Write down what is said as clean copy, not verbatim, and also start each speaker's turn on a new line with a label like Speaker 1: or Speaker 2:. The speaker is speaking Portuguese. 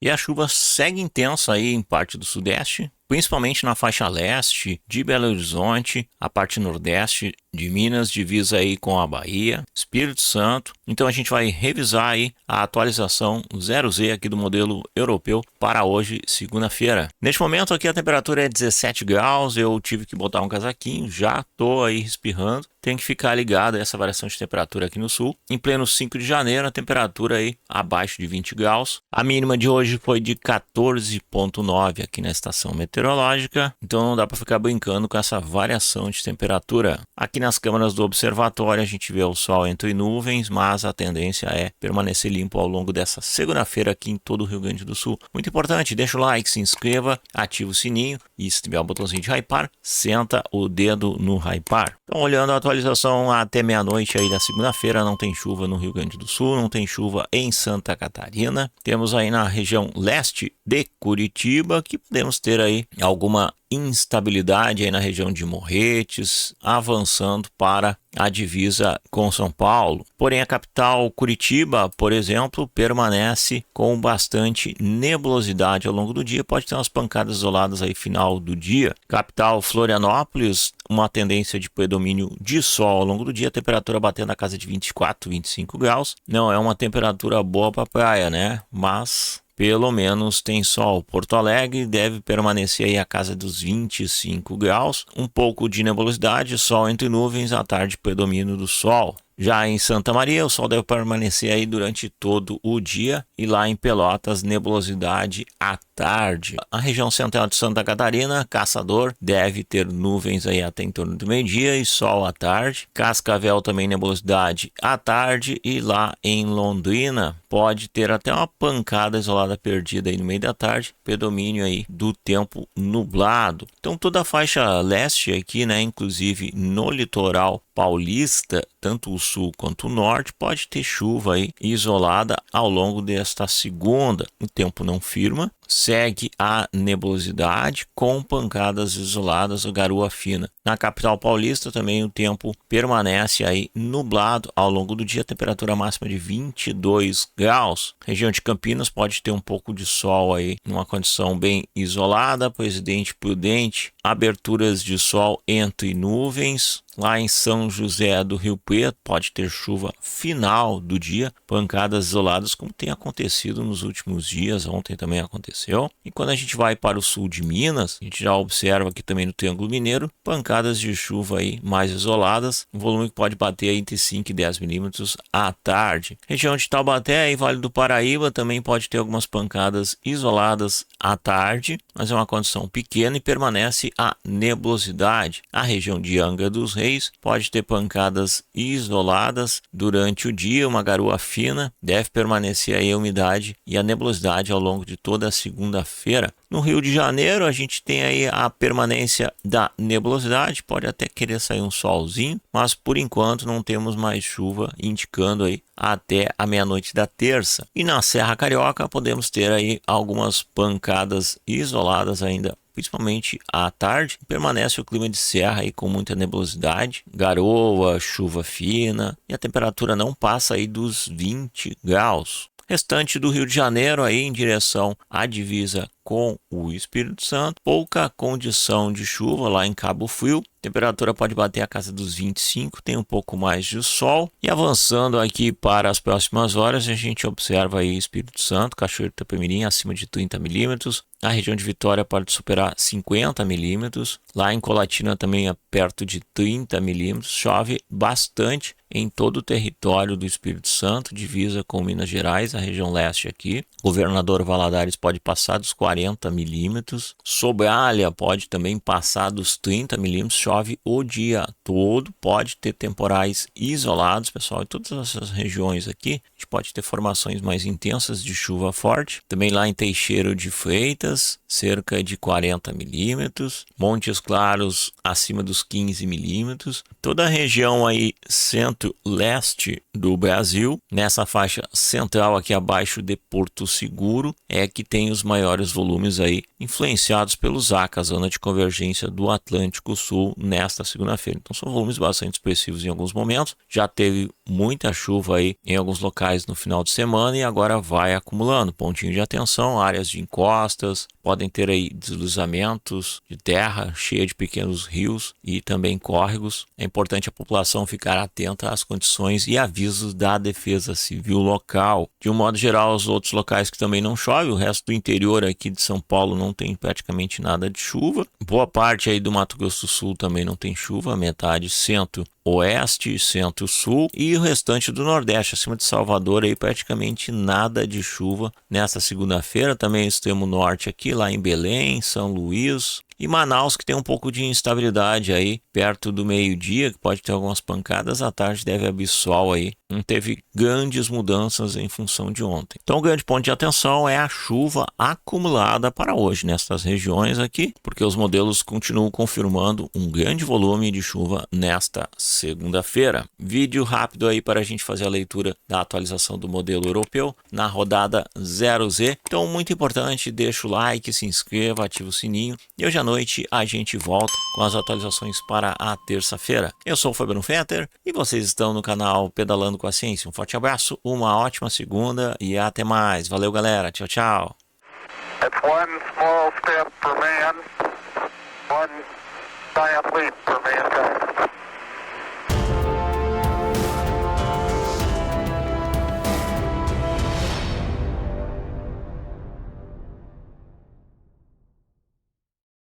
Speaker 1: E a chuva segue intensa aí em parte do sudeste, principalmente na faixa leste de Belo Horizonte, a parte nordeste de Minas, divisa aí com a Bahia, Espírito Santo. Então a gente vai revisar aí a atualização 0Z aqui do modelo europeu para hoje, segunda-feira. Neste momento aqui a temperatura é 17 graus, eu tive que botar um casaquinho, já estou aí espirrando. Tem que ficar ligado a essa variação de temperatura aqui no sul. Em pleno 5 de janeiro, a temperatura aí abaixo de 20 graus. A mínima de hoje foi de 14,9 aqui na estação meteorológica. Então não dá para ficar brincando com essa variação de temperatura. Aqui nas câmeras do observatório a gente vê o sol entre nuvens, mas a tendência é permanecer limpo ao longo dessa segunda-feira aqui em todo o Rio Grande do Sul. Muito importante, deixa o like, se inscreva, ativa o sininho e se tiver o botãozinho de hypar, senta o dedo no hypar. Então olhando a atualização até meia-noite aí da segunda-feira, não tem chuva no Rio Grande do Sul, não tem chuva em Santa Catarina. Temos aí na região leste de Curitiba que podemos ter aí alguma instabilidade aí na região de Morretes, avançando para a divisa com São Paulo. Porém, a capital Curitiba, por exemplo, permanece com bastante nebulosidade ao longo do dia. Pode ter umas pancadas isoladas aí final do dia. Capital Florianópolis, uma tendência de predomínio de sol ao longo do dia. A temperatura batendo na casa de 24, 25 graus. Não é uma temperatura boa para praia, né? Mas pelo menos tem sol. Porto Alegre deve permanecer aí a casa dos 25 graus. Um pouco de nebulosidade, sol entre nuvens, à tarde predomínio do sol. Já em Santa Maria, o sol deve permanecer aí durante todo o dia. E lá em Pelotas, nebulosidade à tarde. A região central de Santa Catarina, Caçador, deve ter nuvens aí até em torno do meio-dia e sol à tarde. Cascavel também nebulosidade à tarde. E lá em Londrina, pode ter até uma pancada isolada perdida aí no meio da tarde. Predomínio aí do tempo nublado. Então toda a faixa leste aqui, né, inclusive no litoral paulista, tanto o sul quanto o norte, pode ter chuva aí isolada ao longo desta segunda. O tempo não firma, segue a nebulosidade com pancadas isoladas ou garoa fina. Na capital paulista também o tempo permanece aí nublado ao longo do dia, temperatura máxima de 22 graus. Região de Campinas pode ter um pouco de sol aí, numa condição bem isolada. Presidente Prudente, aberturas de sol entre nuvens. Lá em São José do Rio Preto pode ter chuva final do dia, pancadas isoladas como tem acontecido nos últimos dias, ontem também aconteceu. E quando a gente vai para o sul de Minas, a gente já observa aqui também no Triângulo Mineiro, pancadas de chuva aí mais isoladas, um volume que pode bater aí entre 5 e 10 milímetros à tarde. Região de Taubaté e Vale do Paraíba também pode ter algumas pancadas isoladas à tarde, mas é uma condição pequena e permanece a nebulosidade. A região de Angra dos Reis pode ter pancadas isoladas durante o dia, uma garoa fina, deve permanecer aí a umidade e a nebulosidade ao longo de toda a segunda-feira. No Rio de Janeiro a gente tem aí a permanência da nebulosidade, pode até querer sair um solzinho, mas por enquanto não temos mais chuva, indicando aí até a meia-noite da terça. E na Serra Carioca podemos ter aí algumas pancadas isoladas ainda, principalmente à tarde. Permanece o clima de serra aí com muita nebulosidade, garoa, chuva fina, e a temperatura não passa aí dos 20 graus. Restante do Rio de Janeiro aí em direção à divisa com o Espírito Santo, pouca condição de chuva lá em Cabo Frio. Temperatura pode bater a casa dos 25, tem um pouco mais de sol. E avançando aqui para as próximas horas, a gente observa aí Espírito Santo, Cachoeiro do Itapemirim acima de 30 milímetros. A região de Vitória pode superar 50 milímetros. Lá em Colatina também é perto de 30 milímetros. Chove bastante em todo o território do Espírito Santo, divisa com Minas Gerais, a região leste aqui. Governador Valadares pode passar dos 40 milímetros. Sobralha pode também passar dos 30 milímetros. Chove o dia todo. Pode ter temporais isolados, pessoal. Em todas essas regiões aqui, a gente pode ter formações mais intensas de chuva forte. Também lá em Teixeira de Freitas, cerca de 40 milímetros. Montes Claros, acima dos 15 milímetros. Toda a região aí centro-leste do Brasil, nessa faixa central aqui abaixo de Porto Seguro, é que tem os maiores volumes aí influenciados pelo ZACA, a zona de convergência do Atlântico Sul, nesta segunda-feira. Então são volumes bastante expressivos em alguns momentos. Já teve muita chuva aí em alguns locais locais no final de semana e agora vai acumulando. Pontinho de atenção, áreas de encostas, podem ter aí deslizamentos de terra cheia de pequenos rios e também córregos. É importante a população ficar atenta às condições e avisos da Defesa Civil local. De um modo geral, os outros locais que também não chove, o resto do interior aqui de São Paulo não tem praticamente nada de chuva. Boa parte aí do Mato Grosso do Sul também não tem chuva, metade centro-oeste, centro-sul e o restante do Nordeste, acima de Salvador aí praticamente nada de chuva nesta segunda-feira. Também extremo norte aqui, lá em Belém, São Luís e Manaus, que tem um pouco de instabilidade aí perto do meio-dia, que pode ter algumas pancadas, à tarde deve abrir sol aí. Não teve grandes mudanças em função de ontem. Então o grande ponto de atenção é a chuva acumulada para hoje nestas regiões aqui, porque os modelos continuam confirmando um grande volume de chuva nesta segunda-feira. Vídeo rápido aí para a gente fazer a leitura da atualização do modelo europeu na rodada 0Z. Então muito importante, deixa o like, se inscreva, ativa o sininho e hoje à noite a gente volta com as atualizações para a terça-feira. Eu sou o Fabiano Fetter e vocês estão no canal Pedalando com a Ciência. Um forte abraço, uma ótima segunda e até mais. Valeu, galera. Tchau, tchau.
Speaker 2: It's one small step for man, one giant leap for mankind.